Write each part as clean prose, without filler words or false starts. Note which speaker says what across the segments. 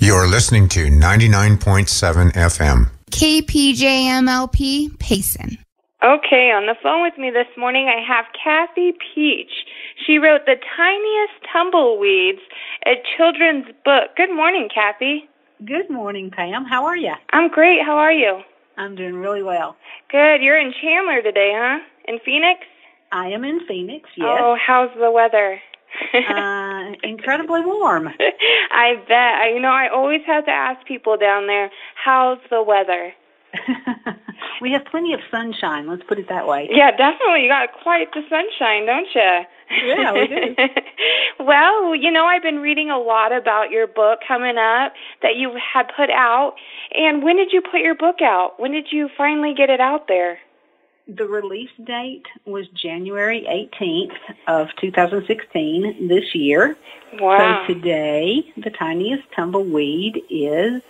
Speaker 1: You're listening to 99.7 FM.
Speaker 2: KPJM-LP, Payson.
Speaker 3: Okay, on the phone with me this morning I have Kathy Peach. She wrote The Tiniest Tumbleweeds, a children's book. Good morning, Kathy.
Speaker 4: Good morning, Pam. How are you?
Speaker 3: I'm great. How are you?
Speaker 4: I'm doing really well.
Speaker 3: Good. You're in Chandler today, huh? In Phoenix?
Speaker 4: I am in Phoenix, yes.
Speaker 3: Oh, how's the weather?
Speaker 4: Incredibly warm.
Speaker 3: I bet. I always have to ask people down there, how's the weather?
Speaker 4: We have plenty of sunshine, let's put it that way.
Speaker 3: Yeah, definitely. You got quite the sunshine, don't you?
Speaker 4: Yeah, we do.
Speaker 3: Well, I've been reading a lot about your book coming up that you had put out. And when did you put your book out? When did you finally get it out there?
Speaker 4: The release date was January 18th of 2016, this year.
Speaker 3: Wow.
Speaker 4: So today, The Tiniest Tumbleweed is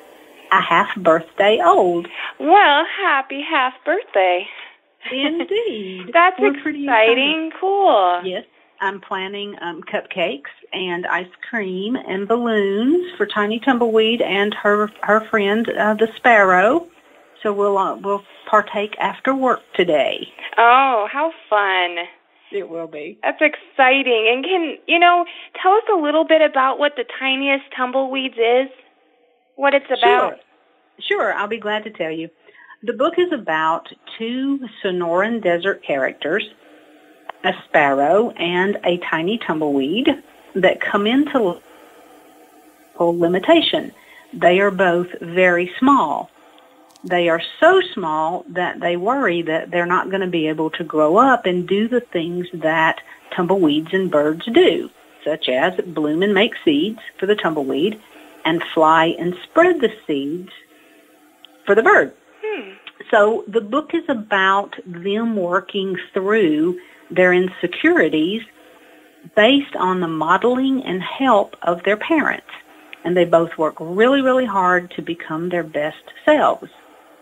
Speaker 4: a half birthday old.
Speaker 3: Well, happy half birthday.
Speaker 4: Indeed.
Speaker 3: That's
Speaker 4: We're pretty
Speaker 3: exciting.
Speaker 4: excited.
Speaker 3: Cool.
Speaker 4: Yes. I'm planning cupcakes and ice cream and balloons for Tiny Tumbleweed and her friend, the Sparrow. So we'll partake after work today.
Speaker 3: Oh, how fun.
Speaker 4: It will be.
Speaker 3: That's exciting. And can, tell us a little bit about what The Tiniest Tumbleweeds is? What it's about?
Speaker 4: Sure, I'll be glad to tell you. The book is about two Sonoran desert characters, a sparrow and a tiny tumbleweed, that come into limitation. They are both very small. They are so small that they worry that they're not going to be able to grow up and do the things that tumbleweeds and birds do, such as bloom and make seeds for the tumbleweed and fly and spread the seeds for the bird. So the book is about them working through their insecurities based on the modeling and help of their parents. And they both work really, really hard to become their best selves.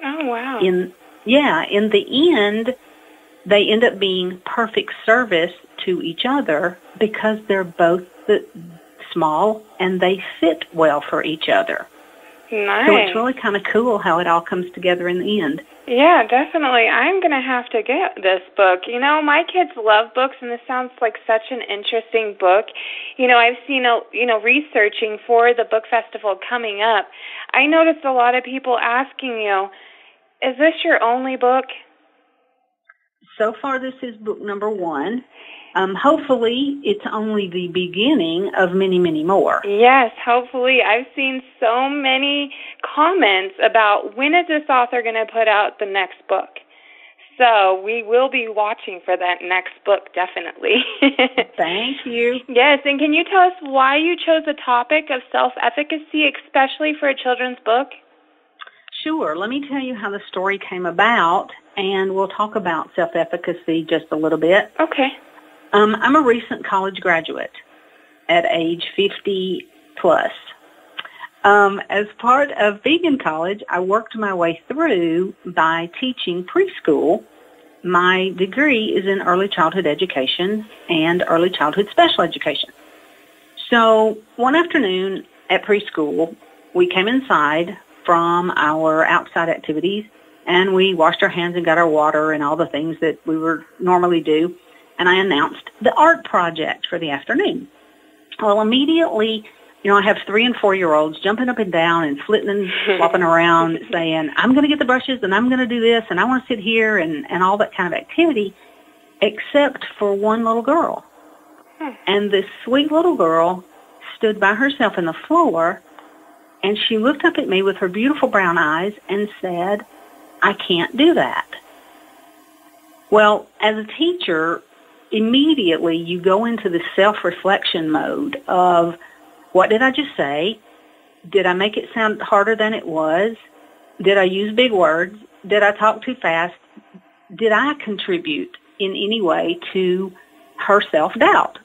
Speaker 3: Oh, wow.
Speaker 4: In the end, they end up being perfect service to each other because they're both small and they fit well for each other.
Speaker 3: Nice.
Speaker 4: So it's really kind of cool how it all comes together in the end.
Speaker 3: Yeah, definitely. I'm going to have to get this book. My kids love books, and this sounds like such an interesting book. I've seen, researching for the book festival coming up, I noticed a lot of people asking is this your only book?
Speaker 4: So far, this is book number 1. Hopefully, it's only the beginning of many, many more.
Speaker 3: Yes, hopefully. I've seen so many comments about when is this author going to put out the next book. So we will be watching for that next book, definitely.
Speaker 4: Thank you.
Speaker 3: Yes, and can you tell us why you chose the topic of self-efficacy, especially for a children's book?
Speaker 4: Sure. Let me tell you how the story came about, and we'll talk about self-efficacy just a little bit.
Speaker 3: Okay.
Speaker 4: I'm a recent college graduate at age 50 plus. As part of being in college, I worked my way through by teaching preschool. My degree is in early childhood education and early childhood special education. So one afternoon at preschool, we came inside from our outside activities, and we washed our hands and got our water and all the things that we would normally do. And I announced the art project for the afternoon. Well, immediately, I have 3- and 4-year-olds jumping up and down and flitting and flopping around saying, I'm going to get the brushes and I'm going to do this and I want to sit here and all that kind of activity, except for one little girl. And this sweet little girl stood by herself on the floor, and she looked up at me with her beautiful brown eyes and said, I can't do that. Well, as a teacher, immediately you go into the self-reflection mode of, what did I just say? Did I make it sound harder than it was? Did I use big words? Did I talk too fast? Did I contribute in any way to her self-doubt?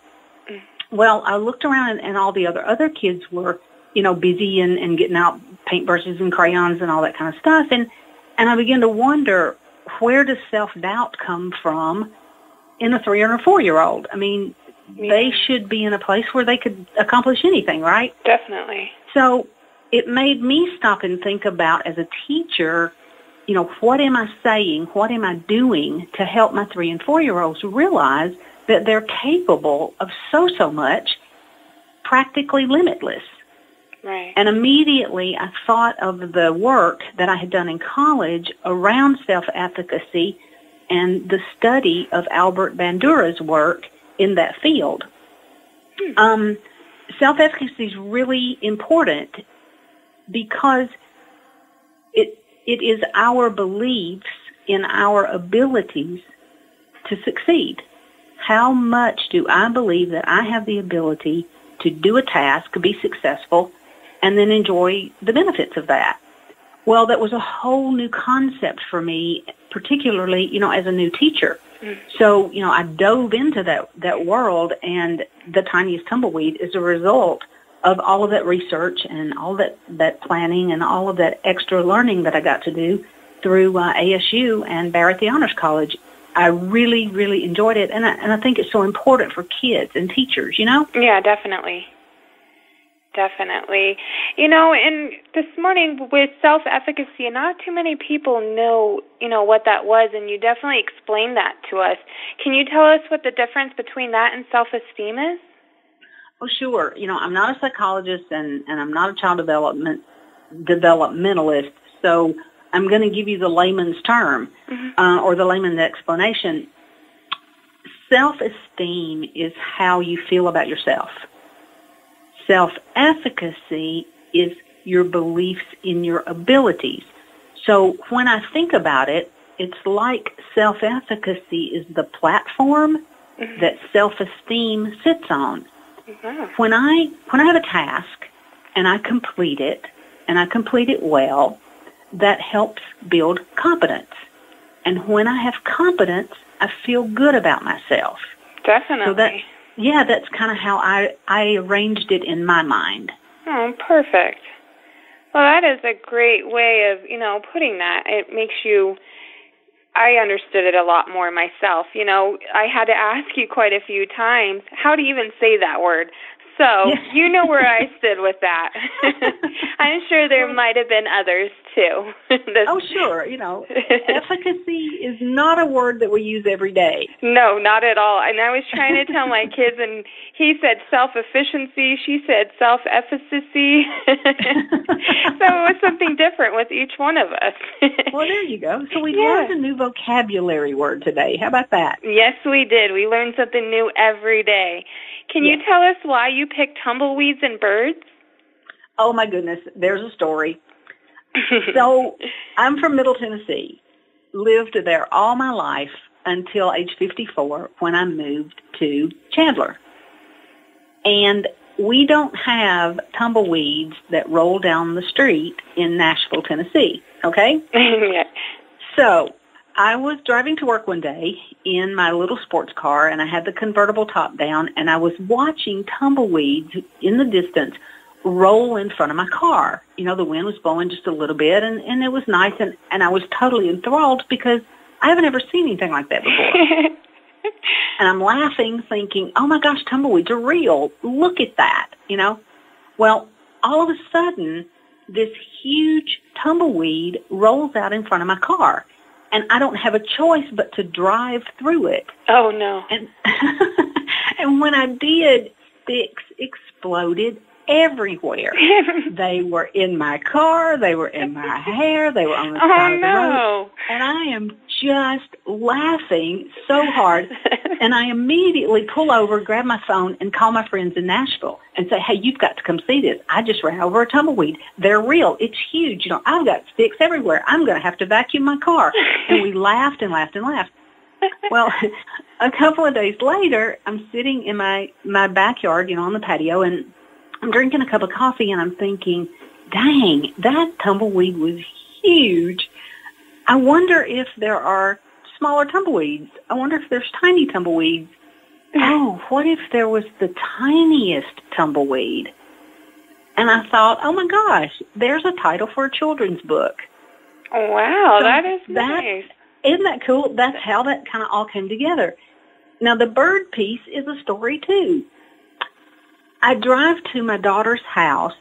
Speaker 4: Well, I looked around and all the other kids were, busy and getting out paintbrushes and crayons and all that kind of stuff. And I began to wonder, where does self-doubt come from in a 3 or a 4-year-old? I mean, they should be in a place where they could accomplish anything, right?
Speaker 3: Definitely.
Speaker 4: So it made me stop and think about, as a teacher, what am I saying? What am I doing to help my 3- and 4-year-olds realize that they're capable of so much, practically limitless?
Speaker 3: Right.
Speaker 4: And immediately I thought of the work that I had done in college around self-efficacy and the study of Albert Bandura's work in that field. Self-efficacy is really important because it is our beliefs in our abilities to succeed. How much do I believe that I have the ability to do a task, be successful, and then enjoy the benefits of that? Well, that was a whole new concept for me, particularly, as a new teacher. So, I dove into that world, and the Tiniest Tumbleweed is a result of all of that research and all that planning and all of that extra learning that I got to do through ASU and Barrett the Honors College. I really, really enjoyed it, and I think it's so important for kids and teachers,
Speaker 3: Yeah, definitely. Definitely. And this morning with self-efficacy, not too many people know, what that was, and you definitely explained that to us. Can you tell us what the difference between that and self-esteem is?
Speaker 4: Oh, sure. I'm not a psychologist, and I'm not a child developmentalist, so I'm going to give you the layman's term, or the layman's explanation. Self-esteem is how you feel about yourself. Self-efficacy is your beliefs in your abilities. So when I think about it, it's like self-efficacy is the platform that self-esteem sits on. When I have a task and I complete it, and I complete it well, that helps build competence. And when I have competence, I feel good about myself.
Speaker 3: Definitely.
Speaker 4: So that's kind of how I arranged it in my mind.
Speaker 3: Oh, perfect. Well, that is a great way of, putting that. It makes you, I understood it a lot more myself. I had to ask you quite a few times, how do you even say that word? So you know where I stood with that. I'm sure there might have been others, too.
Speaker 4: Oh, sure. Efficacy is not a word that we use every day.
Speaker 3: No, not at all. And I was trying to tell my kids, and he said self-efficiency. She said self-efficacy. So it was something different with each one of us.
Speaker 4: Well, there you go. So we learned a new vocabulary word today. How about that?
Speaker 3: Yes, we did. We learned something new every day. Can you tell us why you picked tumbleweeds and birds?
Speaker 4: Oh, my goodness. There's a story. So I'm from Middle Tennessee, lived there all my life until age 54 when I moved to Chandler. And we don't have tumbleweeds that roll down the street in Nashville, Tennessee, okay? So I was driving to work one day in my little sports car, and I had the convertible top down, and I was watching tumbleweeds in the distance roll in front of my car. The wind was blowing just a little bit, and it was nice, and I was totally enthralled because I haven't ever seen anything like that before. And I'm laughing, thinking, oh, my gosh, tumbleweeds are real. Look at that, Well, all of a sudden, this huge tumbleweed rolls out in front of my car. And I don't have a choice but to drive through it.
Speaker 3: Oh, no.
Speaker 4: And and when I did, sticks exploded everywhere. They were in my car. They were in my hair. They were on the side of the road. And I am just laughing so hard. And I immediately pull over, grab my phone, and call my friends in Nashville and say, hey, you've got to come see this. I just ran over a tumbleweed. They're real. It's huge. I've got sticks everywhere. I'm going to have to vacuum my car. And we laughed and laughed and laughed. Well, a couple of days later, I'm sitting in my backyard, on the patio, and I'm drinking a cup of coffee, and I'm thinking, dang, that tumbleweed was huge. I wonder if there are smaller tumbleweeds. I wonder if there's tiny tumbleweeds. Oh, what if there was the tiniest tumbleweed? And I thought, oh, my gosh, there's a title for a children's book.
Speaker 3: Oh, wow, so that is nice.
Speaker 4: Isn't that cool? That's how that kind of all came together. Now, the bird piece is a story, too. I drive to my daughter's house,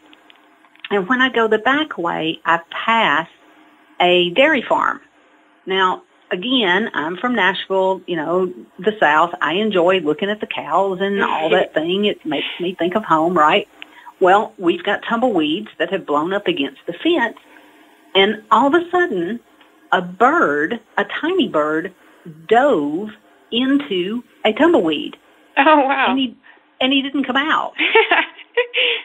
Speaker 4: And when I go the back way, I pass a dairy farm. Now, again, I'm from Nashville, the South. I enjoy looking at the cows and all that thing. It makes me think of home, right? Well, we've got tumbleweeds that have blown up against the fence, and all of a sudden, a tiny bird, dove into a tumbleweed.
Speaker 3: Oh, wow.
Speaker 4: And he didn't come out.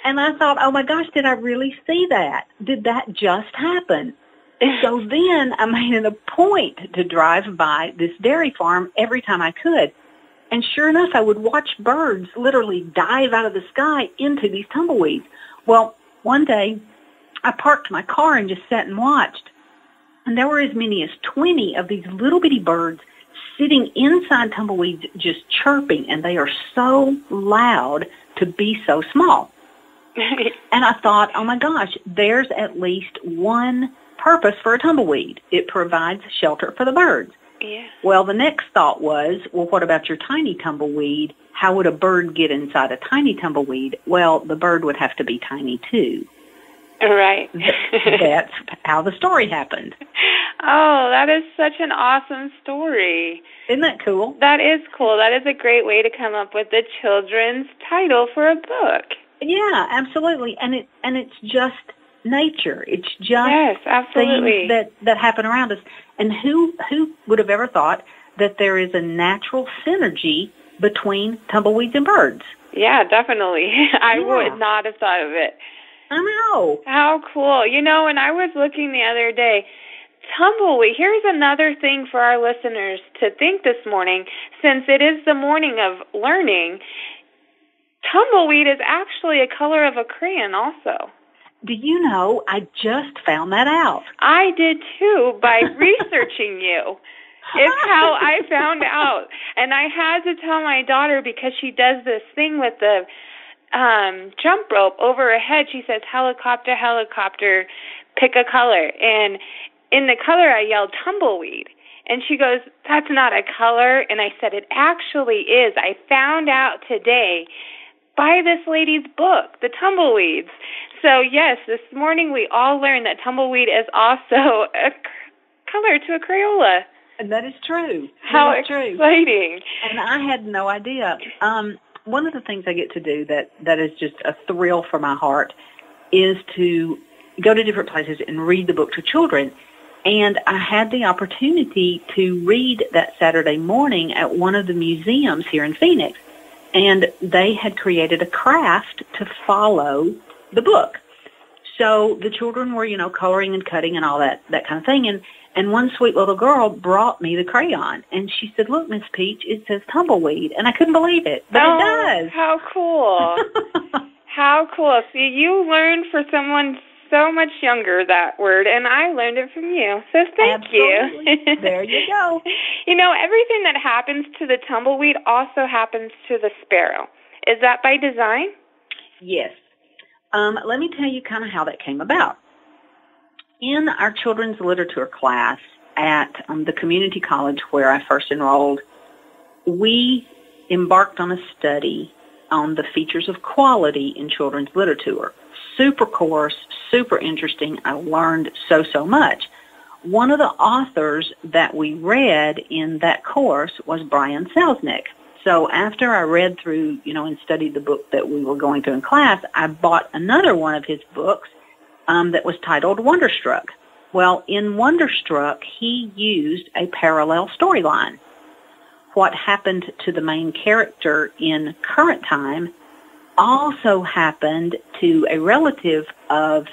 Speaker 4: And I thought, oh my gosh, did I really see that? Did that just happen? So then I made it a point to drive by this dairy farm every time I could. And sure enough, I would watch birds literally dive out of the sky into these tumbleweeds. Well, one day I parked my car and just sat and watched. And there were as many as 20 of these little bitty birds sitting inside tumbleweeds just chirping. And they are so loud to be so small. And I thought, oh my gosh, there's at least one purpose for a tumbleweed. It provides shelter for the birds.
Speaker 3: Yeah.
Speaker 4: Well, the next thought was, well, what about your tiny tumbleweed? How would a bird get inside a tiny tumbleweed? Well, the bird would have to be tiny too.
Speaker 3: Right.
Speaker 4: That's how the story happened.
Speaker 3: Oh, that is such an awesome story.
Speaker 4: Isn't that cool?
Speaker 3: That is cool. That is a great way to come up with the children's title for a book.
Speaker 4: Yeah, absolutely. And it's just nature. It's just
Speaker 3: yes, absolutely.
Speaker 4: things that happen around us. And who would have ever thought that there is a natural synergy between tumbleweeds and birds?
Speaker 3: Yeah, definitely. I would not have thought of it.
Speaker 4: I know.
Speaker 3: How cool. When I was looking the other day, tumbleweed, here's another thing for our listeners to think this morning, since it is the morning of learning. Tumbleweed is actually a color of a crayon also.
Speaker 4: Do you know, I just found that out.
Speaker 3: I did too, by researching you. It's how I found out. And I had to tell my daughter, because she does this thing with the jump rope over her head. She says, helicopter, helicopter, pick a color. And in the color, I yelled tumbleweed. And she goes, that's not a color. And I said, it actually is. I found out today by this lady's book, The Tumbleweeds. So, yes, this morning we all learned that tumbleweed is also a color to a Crayola.
Speaker 4: And that is true.
Speaker 3: How exciting.
Speaker 4: And I had no idea. One of the things I get to do that is just a thrill for my heart is to go to different places and read the book to children. And I had the opportunity to read that Saturday morning at one of the museums here in Phoenix. And they had created a craft to follow the book. So the children were, coloring and cutting and all that kind of thing. And one sweet little girl brought me the crayon. And she said, look, Miss Peach, it says tumbleweed. And I couldn't believe it, but it does.
Speaker 3: How cool. How cool. See, you learned for someone so much younger that word, and I learned it from you. So thank you.
Speaker 4: There you go.
Speaker 3: Everything that happens to the tumbleweed also happens to the sparrow. Is that by design?
Speaker 4: Yes. Let me tell you kind of how that came about. In our children's literature class at the community college where I first enrolled, we embarked on a study on the features of quality in children's literature. Super course, super interesting. I learned so much. One of the authors that we read in that course was Brian Selznick. So after I read through, and studied the book that we were going through in class, I bought another one of his books that was titled Wonderstruck. Well, in Wonderstruck, he used a parallel storyline. What happened to the main character in current time also happened to a relative of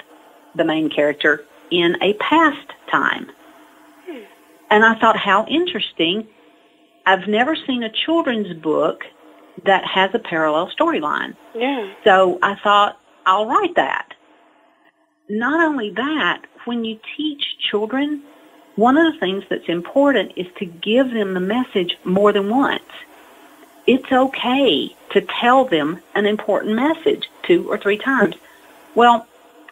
Speaker 4: the main character in a past time. And I thought, how interesting. I've never seen a children's book that has a parallel storyline.
Speaker 3: Yeah.
Speaker 4: So I thought, I'll write that. Not only that, when you teach children, one of the things that's important is to give them the message more than once. It's okay to tell them an important message 2 or 3 times. Well,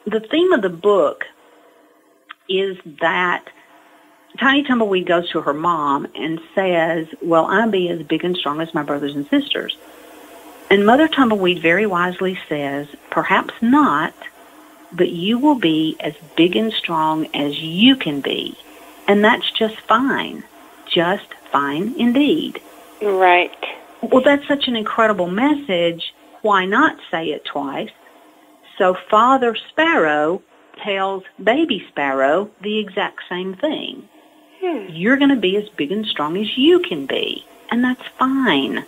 Speaker 4: the theme of the book is that Tiny Tumbleweed goes to her mom and says, well, I'll be as big and strong as my brothers and sisters. And Mother Tumbleweed very wisely says, perhaps not, but you will be as big and strong as you can be. And that's just fine. Just fine indeed.
Speaker 3: Right.
Speaker 4: Well, that's such an incredible message. Why not say it twice? So Father Sparrow tells Baby Sparrow the exact same thing. You're going to be as big and strong as you can be, and that's fine.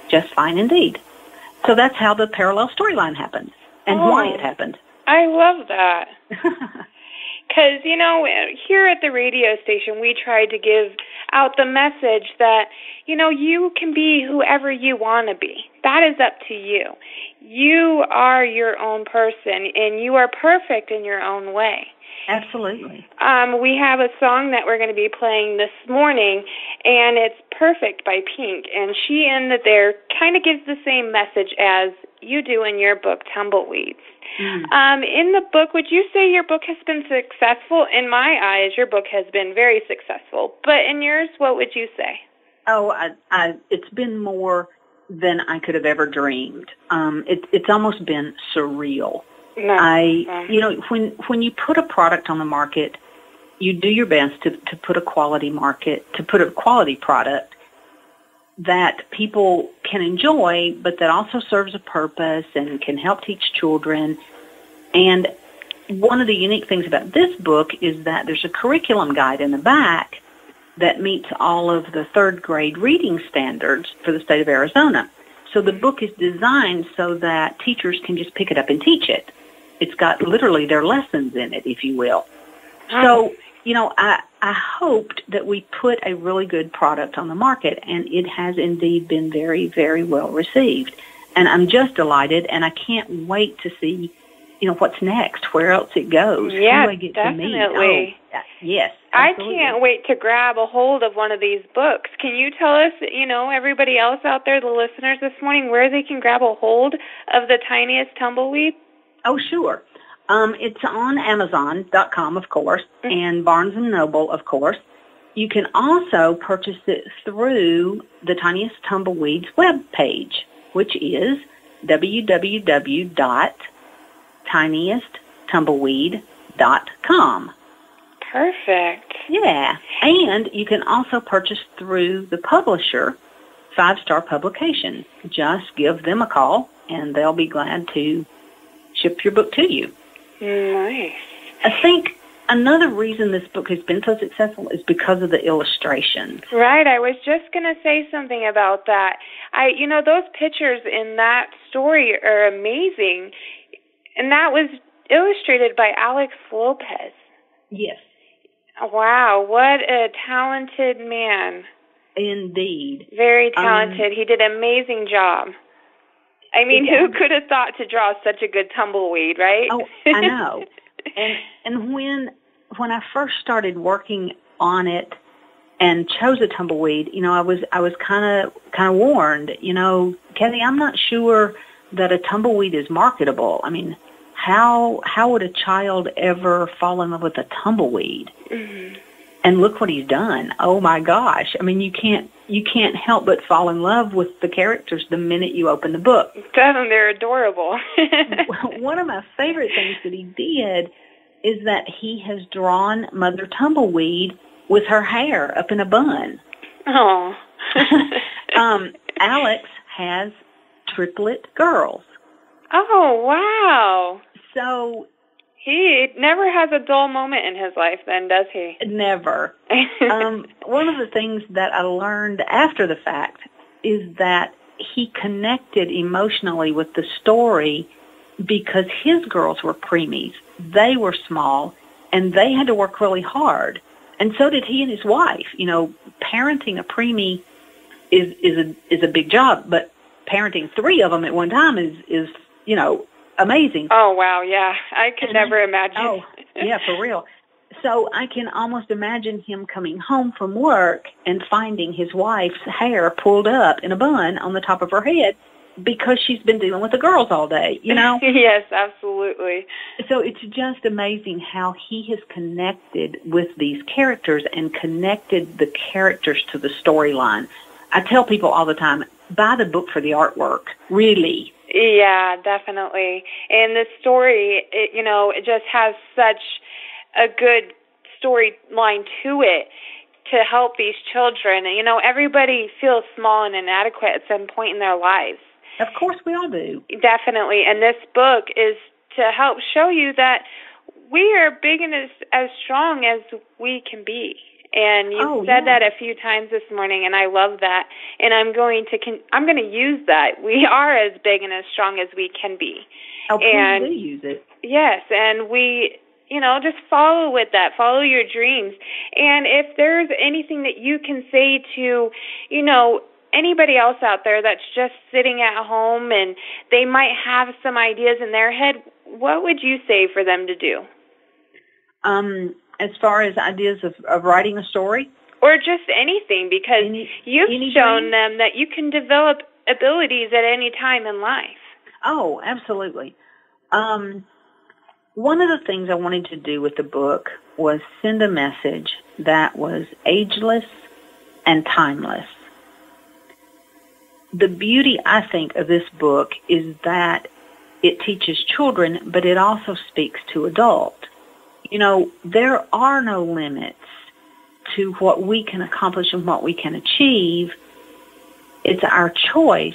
Speaker 4: Just fine indeed. So that's how the parallel storyline happened and why it happened.
Speaker 3: I love that. Because, you know, here at the radio station, we try to give out the message that, you know, you can be whoever you want to be. That is up to you. You are your own person, and you are perfect in your own way.
Speaker 4: Absolutely.
Speaker 3: We have a song that we're going to be playing this morning, and it's Perfect by Pink, and she in there kind of gives the same message as you do in your book, Tumbleweeds. In the book, would you say your book has been successful? In my eyes, your book has been very successful, but in yours, what would you say?
Speaker 4: Oh, it's been more than I could have ever dreamed. It's almost been surreal. You know, when you put a product on the market, you do your best to put a quality product that people can enjoy, but that also serves a purpose and can help teach children. And one of the unique things about this book is that there's a curriculum guide in the back that meets all of the third grade reading standards for the state of Arizona. So the book is designed so that teachers can just pick it up and teach it. It's got literally their lessons in it, if you will. So, you know, I hoped that we put a really good product on the market, and it has indeed been very, very well received. And I'm just delighted, and I can't wait to see, you know, what's next, where else it goes, who I get
Speaker 3: definitely.
Speaker 4: to meet. Oh, yes, absolutely.
Speaker 3: I can't wait to grab a hold of one of these books. Can you tell us, you know, everybody else out there, the listeners this morning, where they can grab a hold of the Tiniest Tumbleweed?
Speaker 4: Oh, sure. It's on Amazon.com, of course, and Barnes & Noble, of course. You can also purchase it through the Tiniest Tumbleweed's webpage, which is www.tiniesttumbleweed.com.
Speaker 3: Perfect.
Speaker 4: Yeah. And you can also purchase through the publisher, 5 Star Publications. Just give them a call, and they'll be glad to ship your book to you.
Speaker 3: Nice.
Speaker 4: I think another reason this book has been so successful is because of the illustrations.
Speaker 3: Right. I was just going to say something about that. You know, those pictures in that story are amazing, and that was illustrated by Alex Lopez.
Speaker 4: Yes.
Speaker 3: Wow, what a talented man.
Speaker 4: Indeed.
Speaker 3: Very talented. He did an amazing job. I mean, who could have thought to draw such a good tumbleweed, right?
Speaker 4: Oh, I know. And when I first started working on it and chose a tumbleweed, you know, I was kind of warned, you know, Kathy, I'm not sure that a tumbleweed is marketable. I mean, how would a child ever fall in love with a tumbleweed? Mm-hmm. And look what he's done. Oh my gosh. I mean, you can't help but fall in love with the characters the minute you open the book.
Speaker 3: They're adorable.
Speaker 4: One of my favorite things that he did is that he has drawn Mother Tumbleweed with her hair up in a bun.
Speaker 3: Oh.
Speaker 4: Alex has triplet girls.
Speaker 3: Oh, wow.
Speaker 4: So
Speaker 3: he never has a dull moment in his life then, does he?
Speaker 4: Never. One of the things that I learned after the fact is that he connected emotionally with the story because his girls were preemies. They were small, and they had to work really hard. And so did he and his wife. You know, parenting a preemie is a big job, but parenting 3 of them at one time is you know, amazing.
Speaker 3: Oh, wow, yeah. I could never imagine.
Speaker 4: Oh, yeah, for real. So I can almost imagine him coming home from work and finding his wife's hair pulled up in a bun on the top of her head because she's been dealing with the girls all day, you know?
Speaker 3: Yes, absolutely.
Speaker 4: So it's just amazing how he has connected with these characters and connected the characters to the storyline. I tell people all the time, buy the book for the artwork, really.
Speaker 3: Yeah, definitely. And the story, it just has such a good storyline to it to help these children. Everybody feels small and inadequate at some point in their lives.
Speaker 4: Of course we all do.
Speaker 3: Definitely. And this book is to help show you that we are big and as strong as we can be. And you said that a few times this morning, and I love that. And I'm going to use that. We are as big and as strong as we can be.
Speaker 4: Oh, please do use it.
Speaker 3: Yes, and we, just follow with that. Follow your dreams. And if there's anything that you can say to, anybody else out there that's just sitting at home and they might have some ideas in their head, what would you say for them to do?
Speaker 4: As far as ideas of writing a story?
Speaker 3: Or just anything, because you've shown them that you can develop abilities at any time in life.
Speaker 4: Oh, absolutely. One of the things I wanted to do with the book was send a message that was ageless and timeless. The beauty, I think, of this book is that it teaches children, but it also speaks to adults. There are no limits to what we can accomplish and what we can achieve. It's our choice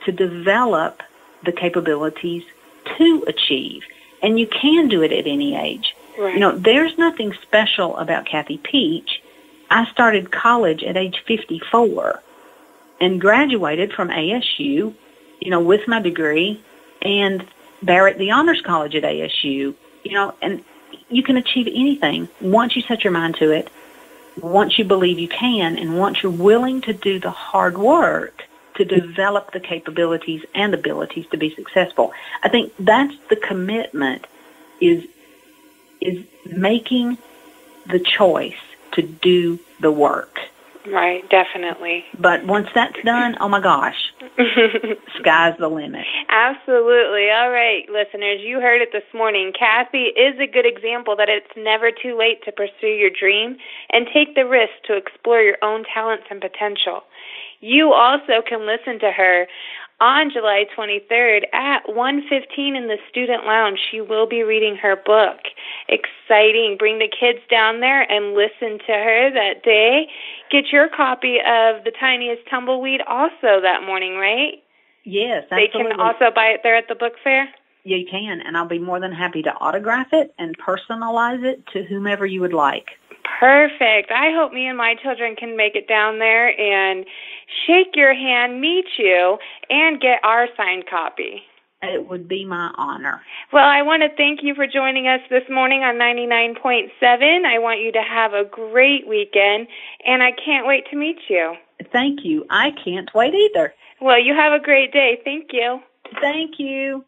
Speaker 4: to develop the capabilities to achieve. And you can do it at any age. Right. There's nothing special about Kathy Peach. I started college at age 54 and graduated from ASU, with my degree, and Barrett, the Honors College at ASU, and you can achieve anything once you set your mind to it, once you believe you can, and once you're willing to do the hard work to develop the capabilities and abilities to be successful. I think that's the commitment, is making the choice to do the work.
Speaker 3: Right, definitely.
Speaker 4: But once that's done, oh my gosh, sky's the limit.
Speaker 3: Absolutely. All right, listeners, you heard it this morning. Kathy is a good example that it's never too late to pursue your dream and take the risk to explore your own talents and potential. You also can listen to her on July 23rd at 1:15 in the Student Lounge. She will be reading her book. Exciting. Bring the kids down there and listen to her that day. Get your copy of The Tiniest Tumbleweed also that morning, right?
Speaker 4: Yes, absolutely.
Speaker 3: They can also buy it there at the book fair?
Speaker 4: Yeah, you can, and I'll be more than happy to autograph it and personalize it to whomever you would like.
Speaker 3: Perfect. I hope me and my children can make it down there and shake your hand, meet you, and get our signed copy.
Speaker 4: It would be my honor.
Speaker 3: Well, I want to thank you for joining us this morning on 99.7. I want you to have a great weekend, and I can't wait to meet you.
Speaker 4: Thank you. I can't wait either.
Speaker 3: Well, you have a great day. Thank you.
Speaker 4: Thank you.